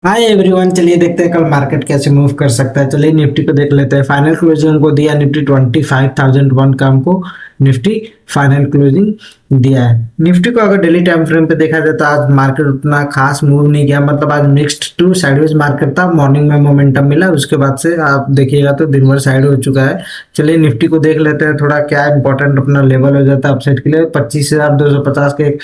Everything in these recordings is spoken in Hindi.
हाय एवरीवन, चलिए देखते हैं कल मार्केट कैसे मूव कर सकता है। चलिए निफ्टी को देख लेते हैं। फाइनल क्लोजिंग को दिया निफ्टी 25,001 का हमको निफ्टी फाइनल क्लोजिंग दिया है। निफ्टी को अगर डेली टाइम फ्रेम पे देखा जाए तो आज मार्केट उतना खास मूव नहीं किया, मतलब आज मिक्स्ड टू साइडवेज मार्केट था। मॉर्निंग में मोमेंटम मिला, उसके बाद से आप देखिएगा तो दिन भर साइड हो चुका है। चलिए निफ्टी को देख लेते हैं, थोड़ा क्या इंपॉर्टेंट अपना लेवल हो जाता है अपसाइड के लिए। 25,250 के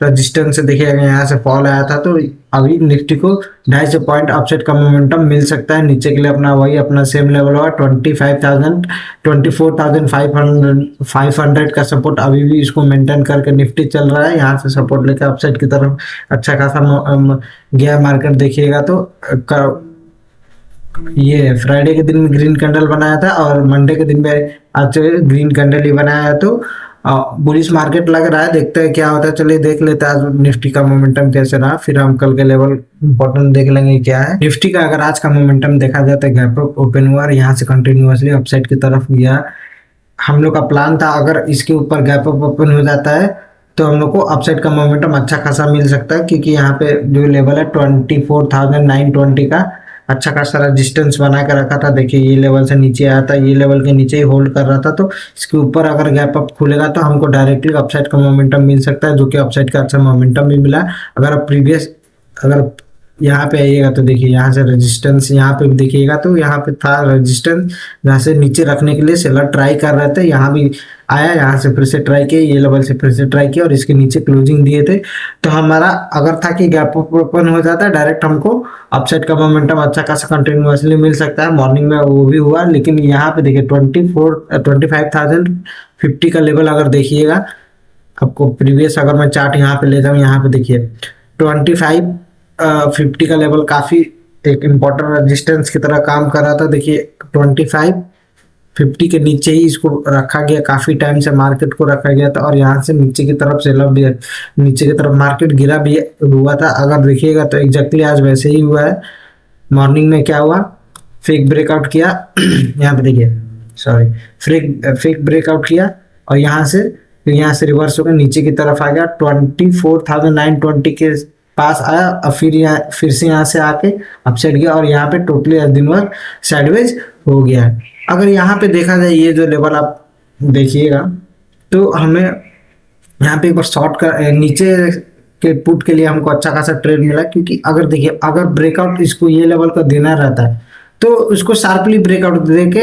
रजिस्टेंस से देखिएगा, यहाँ से फॉल आया था तो अभी निफ्टी को 250 पॉइंट अपसाइड का मोमेंटम मिल सकता है। नीचे के लिए अपना वही अपना सेम लेवल होगा 25,000 24,500 का सपोर्ट अभी भी इसको मेंटेन करके निफ्टी चल रहा है। यहाँ से सपोर्ट लेकर अपसाइड की तरफ अच्छा खासा गया मार्केट। देखिएगा तो ये फ्राइडे के दिन में ग्रीन कैंडल बनाया था और मंडे के दिन में आज ग्रीन कैंडल ही बनाया है, तो बुलिश मार्केट लग रहा है। देखते हैं क्या होता है। चलिए देख लेते हैं आज निफ्टी का मोमेंटम कैसे रहा, फिर हम कल के लेवल इंपॉर्टेंट देख लेंगे क्या है। निफ्टी का अगर आज का मोमेंटम देखा जाए तो गैप अप ओपन हुआ और यहाँ से कंटिन्यूअसली अपसाइड की तरफ गया। हम लोग का प्लान था अगर इसके ऊपर गैप अप ओपन हो जाता है तो हम लोग को अपसाइड का मोमेंटम अच्छा खासा मिल सकता है, क्योंकि यहाँ पे जो लेवल है 24,920 का अच्छा खासा रेजिस्टेंस बना के रखा था। देखिए ये लेवल से नीचे आया था, ये लेवल के नीचे ही होल्ड कर रहा था, तो इसके ऊपर अगर गैप अप खुलेगा तो हमको डायरेक्टली अपसाइड का मोमेंटम मिल सकता है, जो कि अपसाइड का अच्छा मोमेंटम भी मिला। अगर आप प्रीवियस अगर यहाँ पे आइएगा तो देखिए यहाँ से रेजिस्टेंस, यहाँ पे भी देखिएगा तो यहाँ पे था रेजिस्टेंस, जहाँ से नीचे रखने के लिए सेलर ट्राई कर रहे थे। यहाँ भी आया, यहाँ से फिर से ट्राई किया, ये लेवल से फिर से ट्राई किया और इसके नीचे क्लोजिंग दिए थे। तो हमारा अगर था कि गैप ओपन हो जाता है डायरेक्ट हमको अपसाइड का मोमेंटम अच्छा खासा कंटिन्यूअसली मिल सकता है। मॉर्निंग में वो भी हुआ, लेकिन यहाँ पे देखिए 25,050 का लेवल अगर देखिएगा, आपको प्रीवियस अगर मैं चार्ट यहाँ पे ले जाऊँ, यहाँ पे देखिए 2550 का लेवल काफी एक इम्पोर्टेंट रेजिस्टेंस की तरह काम कर रहा था। देखिए 2550 के नीचे ही इसको रखा गया, काफी टाइम से मार्केट को रखा गया था और यहाँ से नीचे की तरफ सेल भी, नीचे की तरफ मार्केट गिरा भी हुआ था। अगर देखिएगा तो एग्जैक्टली आज वैसे ही हुआ है। मॉर्निंग में क्या हुआ, फेक ब्रेकआउट किया यहाँ पे देखिए, सॉरी, फेक ब्रेकआउट किया और यहाँ से रिवर्स होकर नीचे की तरफ आ गया, 24,920 के पास आया और फिर से यहाँ से आके अपसाइड गया और यहाँ पे टोटली आज दिन भर साइडवेज हो गया है। अगर यहाँ पे देखा जाए ये जो लेवल आप देखिएगा तो हमें यहाँ पे एक बार शॉर्ट कर नीचे के पुट के लिए हमको अच्छा खासा ट्रेड मिला, क्योंकि अगर देखिए अगर ब्रेकआउट इसको ये लेवल का देना रहता है तो उसको शार्पली ब्रेकआउट दे के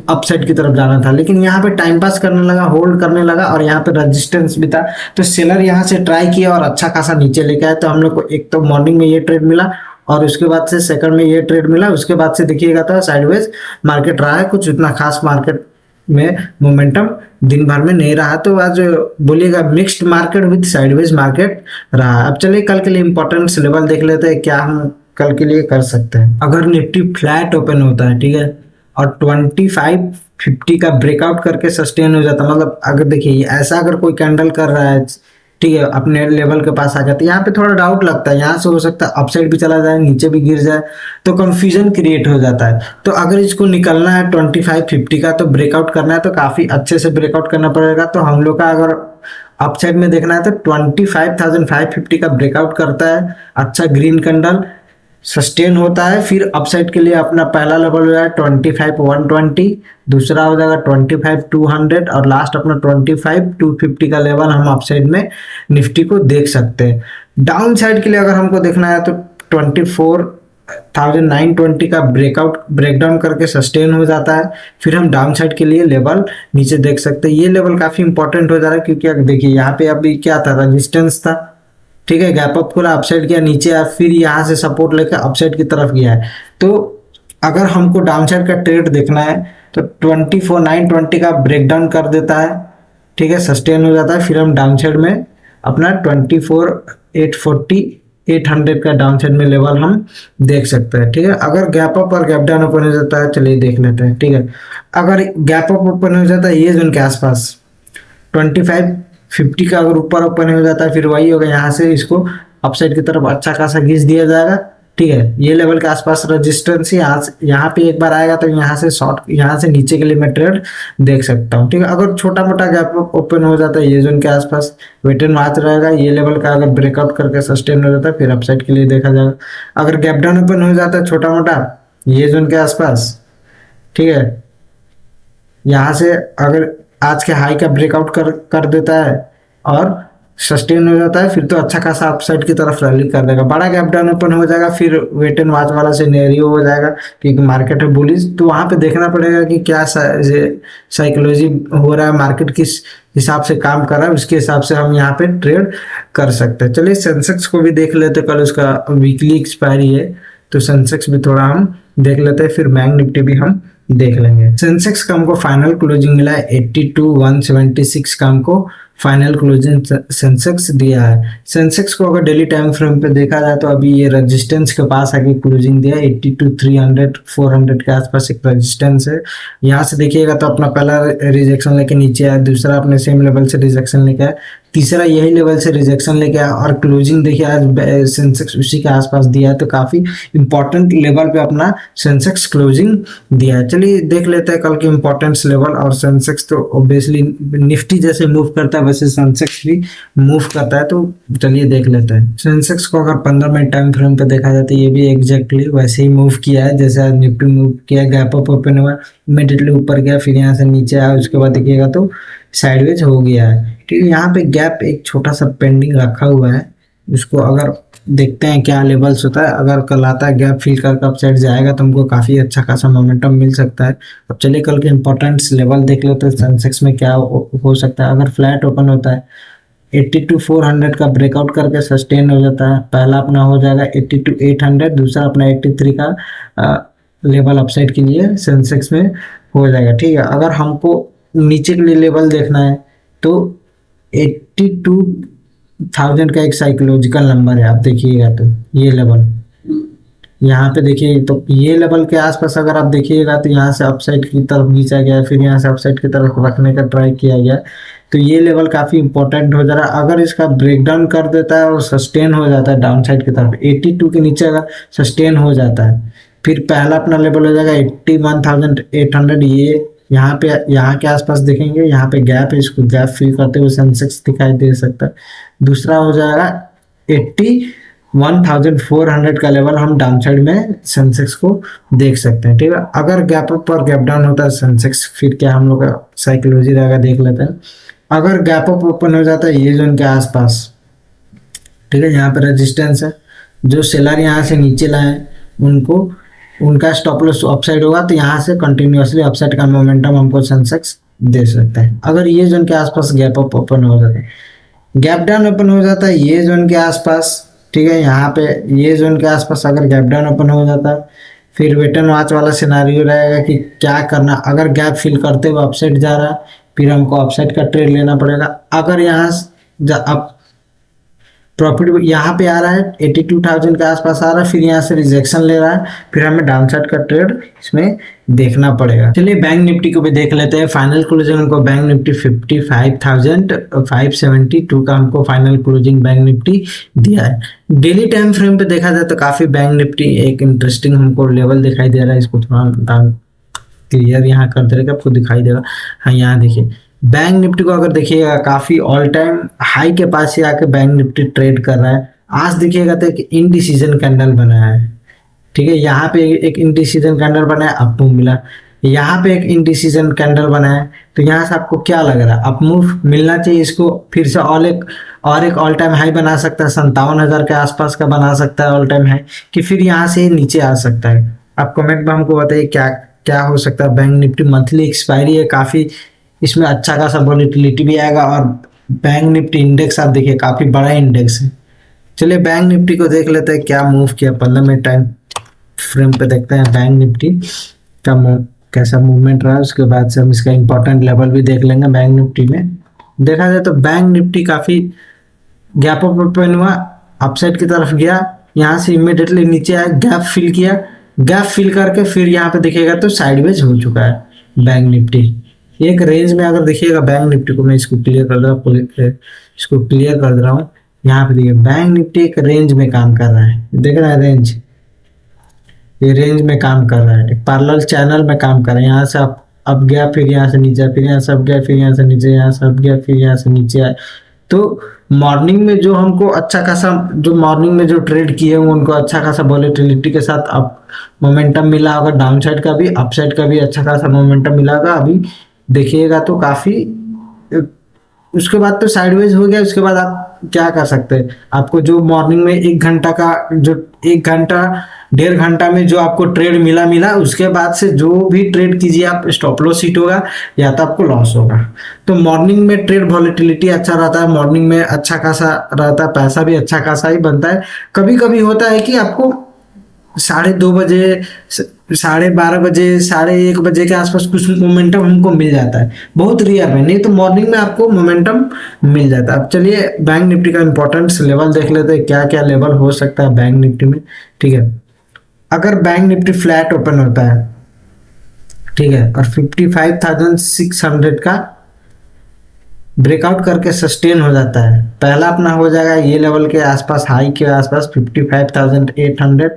अपसाइड की तरफ जाना था, लेकिन यहाँ पे टाइम पास करने लगा, होल्ड करने लगा और यहाँ पे रेजिस्टेंस भी था, तो सेलर यहाँ से ट्राई किया और अच्छा खासा नीचे लेके आया। तो हम लोग को एक तो मॉर्निंग में ये ट्रेड मिला और उसके बाद से सेकंड में ये ट्रेड मिला। उसके बाद से देखिएगा तो साइडवेज मार्केट रहा है, कुछ उतना खास मार्केट में मोमेंटम दिन भर में नहीं रहा। तो आज बोलिएगा mixed market with sideways market रहा। अब चलिए कल के लिए इंपॉर्टेंट लेवल देख लेते हैं क्या हम कल के लिए कर सकते हैं। अगर निफ्टी फ्लैट ओपन होता है, ठीक है, और 2550 का ब्रेकआउट करके सस्टेन हो जाता, मतलब अगर देखिए ऐसा अगर कोई कैंडल कर रहा है, ठीक है, अपने लेवल के पास आ जाते, यहाँ पे थोड़ा डाउट लगता है, यहाँ से हो सकता है अपसाइड भी चला जाए, नीचे भी गिर जाए, तो कंफ्यूजन क्रिएट हो जाता है। तो अगर इसको निकलना है 2550 का, तो ब्रेकआउट करना है तो काफी अच्छे से ब्रेकआउट करना पड़ेगा। तो हम लोग का अगर अपसाइड में देखना है तो 25,550 का ब्रेकआउट करता है, अच्छा ग्रीन कैंडल सस्टेन होता है, फिर अपसाइड के लिए अपना पहला लेवल हो जाएगा 25,120, दूसरा हो जाएगा 25,200 और लास्ट अपना 25,250 का लेवल हम अपसाइड में निफ्टी को देख सकते हैं। डाउन साइड के लिए अगर हमको देखना है तो 24,920 का ब्रेकडाउन करके सस्टेन हो जाता है, फिर हम डाउन साइड के लिए लेवल नीचे देख सकते हैं। ये लेवल काफी इंपॉर्टेंट हो जा रहा है, क्योंकि अगर देखिए यहाँ पे अभी क्या था, रेजिस्टेंस था, ठीक है, गैप अप पूरा अपसाइड किया, नीचे आया, फिर यहाँ से सपोर्ट लेकर अपसाइड की तरफ गया है। तो अगर हमको डाउन साइड का ट्रेड देखना है तो 24,920 का ब्रेकडाउन कर देता है, ठीक है, सस्टेन हो जाता है, फिर हम डाउन साइड में अपना 24,840 800 का डाउन साइड में लेवल हम देख सकते हैं, ठीक है। अगर गैप अप और गैप डाउन ओपन हो जाता है, चलिए देख लेते हैं, ठीक है। अगर गैप अप ओपन हो जाता है ये जोन के आसपास 2550 का अगर ऊपर ओपन हो जाता है, फिर वही होगा, यहाँ से इसको अपसाइड की तरफ अच्छा खासा घिस दिया जाएगा, ठीक है, ये लेवल के आसपास रेजिस्टेंस ही यहाँ पे एक बार आएगा तो यहाँ से शॉर्ट, यहाँ से नीचे के लिए मैं ट्रेड देख सकता हूँ। ठीक है, अगर छोटा मोटा गैप ओपन हो जाता है ये जोन के आसपास, वेट एंड वॉच रहेगा, ये लेवल का अगर ब्रेकआउट करके सस्टेन हो जाता है फिर अपसाइड के लिए देखा जाएगा। अगर गैप डाउन ओपन हो जाता है छोटा मोटा ये जोन के आसपास, ठीक है, यहाँ से अगर आज के हाई का ब्रेकआउट कर देता है और सस्टेन हो जाता है फिर तो अच्छा खासा अपसाइड की तरफ रैली कर देगा। बड़ा गैप डाउन ओपन हो जाएगा फिर वेट एंड वॉच वाला सिनेरियो हो जाएगा कि मार्केट है बुलिश, तो वहां पे देखना पड़ेगा कि क्या साइकोलॉजी हो रहा है, मार्केट किस हिसाब से काम कर रहा है, उसके हिसाब से हम यहाँ पे ट्रेड कर सकते हैं। चलिए सेंसेक्स को भी देख लेते, कल उसका वीकली एक्सपायरी है तो सेंसेक्स भी थोड़ा हम देख लेते हैं, फिर बैंक निफ्टी भी हम देख लेंगे। सेंसेक्स का हमको फाइनल क्लोजिंग मिला है 82,176 का हमको फाइनल क्लोजिंग सेंसेक्स दिया है। सेंसेक्स को अगर डेली टाइम फ्रेम पे देखा जाए तो अभी ये रेजिस्टेंस के पास आके क्लोजिंग दिया है 82,300 400 के आसपास एक रेजिस्टेंस है। यहाँ से देखिएगा तो अपना पहला रिजेक्शन लेके नीचे आया, दूसरा अपने सेम लेवल से रिजेक्शन लेके आया, तीसरा यही लेवल से रिजेक्शन लेके आया और क्लोजिंग देखिए आज सेंसेक्स उसी के आसपास दिया है, तो काफी इंपॉर्टेंट लेवल पे अपना सेंसेक्स क्लोजिंग दिया है। चलिए देख लेते हैं कल के इंपॉर्टेंस लेवल। और सेंसेक्स तो ऑब्वियसली निफ्टी जैसे मूव करता है वैसे सेंसेक्स भी मूव करता है, तो चलिए देख लेते हैं। सेंसेक्स को अगर 15 मिनट टाइम फ्रेम पे देखा जाए तो ये भी एग्जैक्टली वैसे ही मूव किया है जैसे आज निफ्टी मूव किया, गैप अप ओपन हुआ, इमीडिएटली ऊपर गया, फिर यहाँ से नीचे आया, उसके बाद देखिएगा तो साइडवेज हो गया है। ठीक है, यहाँ पे गैप एक छोटा सा पेंडिंग रखा हुआ है, उसको अगर देखते हैं क्या लेवल्स होता है, अगर कल आता है गैप फिल करके अपसाइड जाएगा तो हमको काफी अच्छा खासा मोमेंटम मिल सकता है। अब चलिए कल के इंपॉर्टेंट लेवल देख लेते हैं सेंसेक्स में क्या हो सकता है। अगर फ्लैट ओपन होता है 82,400 का ब्रेकआउट करके सस्टेन हो जाता है, पहला अपना हो जाएगा 82,800, दूसरा अपना 83 का लेवल अपसाइड के लिए सेंसेक्स में हो जाएगा। ठीक है, अगर हमको नीचे के लिए लेवल देखना है तो 82,000 का एक साइकोलॉजिकल नंबर है, आप देखिएगा तो ये लेवल यहाँ पे देखिए, तो ये लेवल के आसपास अगर आप देखिएगा तो यहाँ से अपसाइड की तरफ खींचा गया, फिर यहाँ से अपसाइड की तरफ रखने का ट्राई किया गया, तो ये लेवल काफी इंपॉर्टेंट हो जा रहा है। अगर इसका ब्रेकडाउन कर देता है और सस्टेन हो जाता है डाउन साइड की तरफ 82 के नीचे अगर सस्टेन हो जाता है, फिर पहला अपना लेवल हो जाएगा 81,800, ये यहाँ पे यहाँ के आसपास देखेंगे, यहाँ पे गैप है, इसको गैप फिल करते हुए सेंसेक्स दिखाई दे सकता है। दूसरा हो जाएगा 81,400 का लेवल हम डाउन साइड में सेंसेक्स को देख सकते हैं। ठीक है, अगर गैप अप और गैप डाउन होता है सेंसेक्स फिर क्या हम लोग का साइकोलॉजी रहेगा देख लेते हैं। अगर गैप अप ओपन हो जाता है ये जोन के आसपास, ठीक है, यहाँ पे रेजिस्टेंस है, जो सेलर यहाँ से नीचे लाए उनको उनका स्टॉप लॉस अपसाइड होगा, तो यहाँ से कंटिन्यूअसली अपसाइड का मोमेंटम हमको सेंसेक्स दे सकता है। अगर ये जोन के आसपास गैप अप ओपन हो जाता है, गैप डाउन ओपन हो जाता है ये जोन के आसपास, ठीक है, यहाँ पे ये जोन के आसपास अगर गैप डाउन ओपन हो जाता है फिर वेट एंड वॉच वाला सिनारियो रहेगा कि क्या करना। अगर गैप फिल करते हुए अपसाइड जा रहा है फिर हमको अपसाइड का ट्रेड लेना पड़ेगा। अगर यहाँ अब प्रॉफिट यहाँ पे आ रहा है 82,000 के आसपास आ रहा है, फिर यहाँ से रिजेक्शन ले रहा है, फिर हमें डाउनसाइड का ट्रेड इसमें देखना पड़ेगा। चलिए बैंक निफ्टी को भी देख लेते हैं। फाइनल क्लोजिंग हमको बैंक निफ्टी 55,572 का हमको फाइनल क्लोजिंग बैंक निफ्टी दिया है। डेली टाइम फ्रेम पे देखा जाए तो काफी बैंक निफ्टी एक इंटरेस्टिंग हमको लेवल दिखाई दे रहा है, इसको थोड़ा क्लियर यहाँ कर देगा, आपको दिखाई देगा। हाँ, यहाँ देखिए बैंक निफ्टी को अगर देखिएगा काफी ऑल टाइम हाई के पास ही आके बैंक निफ्टी ट्रेड कर रहा है। आज देखिएगा तो एक इनडिसीजन कैंडल बनाया है, ठीक है, यहाँ पे एक इनडिसीजन कैंडल बनाया, अप मूव मिला, यहाँ पे एक इनडिसीजन कैंडल बनाया, तो यहाँ से आपको क्या लग रहा है अप मूव मिलना चाहिए इसको, फिर से एक ऑल टाइम हाई बना सकता है, 57,000 के आसपास का बना सकता है ऑल टाइम हाई, कि फिर यहाँ से नीचे आ सकता है। आप कमेंट में हमको बताइए क्या क्या हो सकता है। बैंक निफ्टी मंथली एक्सपायरी है, काफी इसमें अच्छा खासा वोलेटिलिटी भी आएगा, और बैंक निफ्टी इंडेक्स आप देखिए काफी बड़ा इंडेक्स है। चलिए बैंक निफ्टी को देख लेते हैं क्या मूव किया, 15 मिनट टाइम फ्रेम पे देखते हैं बैंक निफ्टी का कैसा मूवमेंट रहा, उसके बाद से हम इसका इंपॉर्टेंट लेवल भी देख लेंगे। बैंक निफ्टी में देखा जाए तो बैंक निफ्टी काफी गैप अप ओपन हुआ, अपसाइड की तरफ गया, यहाँ से इमीडिएटली नीचे आया, गैप फिल किया, गैप फिल करके फिर यहाँ पे देखिएगा तो साइडवेज हो चुका है बैंक निफ्टी। एक रेंज में अगर देखिएगा बैंक निफ्टी को, मैं इसको क्लियर कर दे रहा हूँ, यहाँ पे देखिए बैंक निफ्टी एक रेंज में काम कर रहा है, देख रहा है रेंज, ये रेंज में काम कर रहा है, एक पैरेलल चैनल में काम कर रहा है। यहाँ से अब गया, फिर यहाँ से नीचे, फिर यहाँ से अब गया, फिर यहाँ से नीचे, यहाँ से अब गया, फिर यहाँ से नीचे आया। तो मॉर्निंग में जो हमको अच्छा खासा, जो मॉर्निंग में जो ट्रेड किए हैं उनको अच्छा खासा वॉलेटिलिटी के साथ अप मोमेंटम मिला होगा, डाउन साइड का भी अप साइड का भी अच्छा खासा मोमेंटम मिला होगा। अभी देखिएगा तो काफी, उसके बाद तो साइडवेज हो गया। उसके बाद आप क्या कर सकते हैं, आपको जो मॉर्निंग में 1 घंटा का, जो 1 घंटा 1.5 घंटा में जो आपको ट्रेड मिला, उसके बाद से जो भी ट्रेड कीजिए आप, स्टॉप लॉस हिट होगा या तो आपको लॉस होगा। तो मॉर्निंग में ट्रेड वॉलेटिलिटी अच्छा रहता है, मॉर्निंग में अच्छा खासा रहता है, पैसा भी अच्छा खासा ही बनता है। कभी कभी होता है कि आपको 2:30 बजे, 12:30 बजे, 1:30 बजे के आसपास कुछ मोमेंटम हमको मिल जाता है, बहुत रियर में, नहीं तो मॉर्निंग में आपको मोमेंटम मिल जाता है। अब चलिए बैंक निफ्टी का इंपॉर्टेंस लेवल देख लेते हैं, क्या क्या लेवल हो सकता है बैंक निफ्टी में। ठीक है, अगर बैंक निफ्टी फ्लैट ओपन होता है, ठीक है, और 55,600 का ब्रेकआउट करके सस्टेन हो जाता है, पहला अपना हो जाएगा ये लेवल के आसपास, हाई के आसपास 55,800,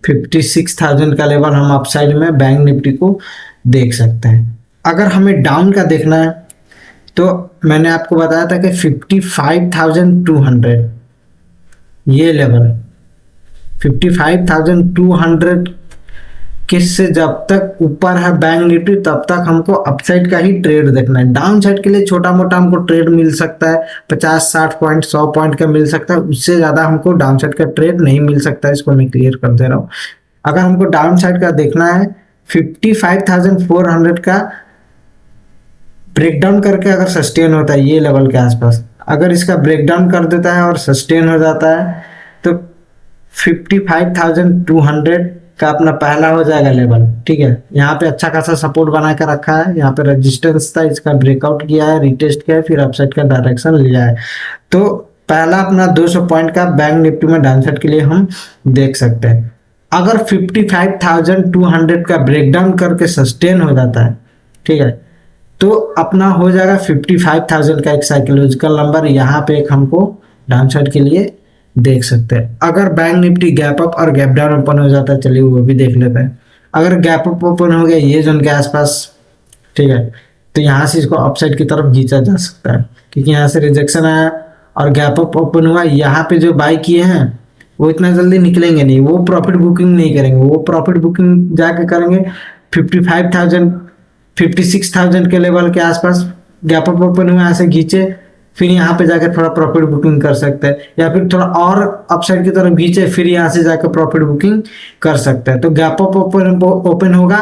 56,000 का लेवल हम अपसाइड में बैंक निफ्टी को देख सकते हैं। अगर हमें डाउन का देखना है तो मैंने आपको बताया था कि 55,200 ये लेवल, 55,200 किससे जब तक ऊपर है बैंक निफ्टी तब तक हमको अपसाइड का ही ट्रेड देखना है। डाउन साइड के लिए छोटा मोटा हमको ट्रेड मिल सकता है, 50-60 पॉइंट 100 पॉइंट का मिल सकता है, उससे ज्यादा हमको डाउन साइड का ट्रेड नहीं मिल सकता है। इसको मैं क्लियर कर दे रहा हूँ। अगर हमको डाउन साइड का देखना है, 55,400 का ब्रेकडाउन करके अगर सस्टेन होता है ये लेवल के आसपास, अगर इसका ब्रेकडाउन कर देता है और सस्टेन हो जाता है तो 55,200 का अपना पहला हो जाएगा लेवल। ठीक है, यहाँ पे अच्छा खासा सपोर्ट बना कर रखा है, यहाँ पे रेजिस्टेंस था, इसका ब्रेकआउट किया है, रिटेस्ट किया है, फिर अपसाइड का डायरेक्शन लिया है। तो पहला अपना 200 पॉइंट का बैंक निफ्टी में डाउन साइड के लिए हम देख सकते हैं। अगर 55,200 का ब्रेकडाउन करके सस्टेन हो जाता है, ठीक है, तो अपना हो जाएगा 55,000 का एक साइकोलॉजिकल नंबर, यहाँ पे एक हमको डाउन साइड के लिए देख सकते हैं। अगर बैंक निफ्टी गैप अप और गैप डाउन ओपन हो जाता है, चलिए वो भी देख लेते हैं। अगर गैप अप ओपन हो गया ये जोन के आसपास, ठीक है, तो यहाँ से इसको अपसाइड की तरफ खींचा जा सकता है, क्योंकि यहाँ से रिजेक्शन आया और गैप अप ओपन हुआ। यहाँ पे जो बाय किए हैं वो इतना जल्दी निकलेंगे नहीं, वो प्रॉफिट बुकिंग नहीं करेंगे, वो प्रॉफिट बुकिंग जाके करेंगे 55,000 56,000 के लेवल के आसपास। गैप अप ओपन हुआ, यहाँ से खींचे, फिर यहाँ पे जाकर थोड़ा प्रॉफिट बुकिंग कर सकते हैं, या फिर थोड़ा और अपसाइड की तरफ खींचे, फिर यहाँ से जाकर प्रॉफिट बुकिंग कर सकते हैं। तो गैप अप ओपन होगा,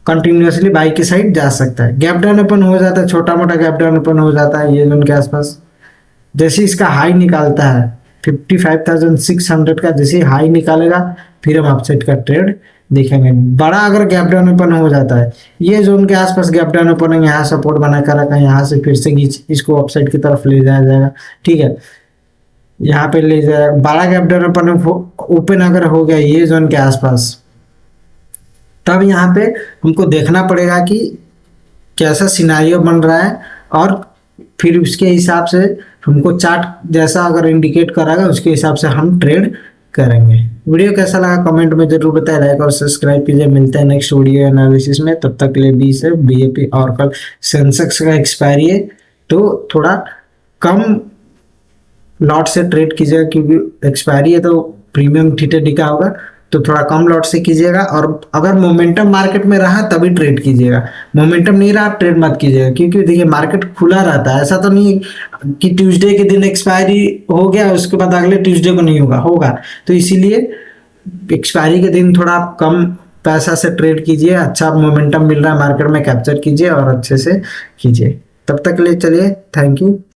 कंटिन्यूअसली बाई की साइड जा सकता है। गैप डाउन ओपन हो जाता है, छोटा मोटा गैप डाउन ओपन हो जाता है ये जोन के आसपास, जैसे इसका हाई निकालता है 55,600 का, जैसे हाई निकालेगा फिर हम अपसाइड का ट्रेड देखेंगे। बड़ा अगर गैप डाउन ओपन हो जाता है, ये जोन के आसपास गैप डाउन ओपन है, यहाँ सपोर्ट बना कर रखा है, यहाँ से फिर से इसको अपसाइड की तरफ ले जाया जाएगा। ठीक है, यहाँ पे ले जाएगा। बड़ा गैप डाउन ओपन अगर हो गया ये जोन के आसपास, तब यहाँ पे हमको देखना पड़ेगा कि कैसा सिनारियो बन रहा है, और फिर उसके हिसाब से हमको चार्ट जैसा अगर इंडिकेट कराएगा उसके हिसाब से हम ट्रेड करेंगे। वीडियो कैसा लगा कमेंट में जरूर बताएं, लाइक और सब्सक्राइब कीजिए। मिलते हैं नेक्स्ट वीडियो एनालिसिस में, तब तक के लिए BSE और कल सेंसेक्स का एक्सपायरी है तो थोड़ा कम लॉट से ट्रेड कीजिएगा, क्योंकि एक्सपायरी है तो प्रीमियम थीटा का होगा, तो थोड़ा कम लॉट से कीजिएगा। और अगर मोमेंटम मार्केट में रहा तभी ट्रेड कीजिएगा, मोमेंटम नहीं रहा ट्रेड मत कीजिएगा, क्योंकि देखिए मार्केट खुला रहता है। ऐसा तो नहीं कि ट्यूसडे के दिन एक्सपायरी हो गया उसके बाद अगले ट्यूसडे को नहीं होगा। तो इसीलिए एक्सपायरी के दिन थोड़ा कम पैसा से ट्रेड कीजिए, अच्छा मोमेंटम मिल रहा है मार्केट में कैप्चर कीजिए और अच्छे से कीजिए। तब तक के लिए चलिए, थैंक यू।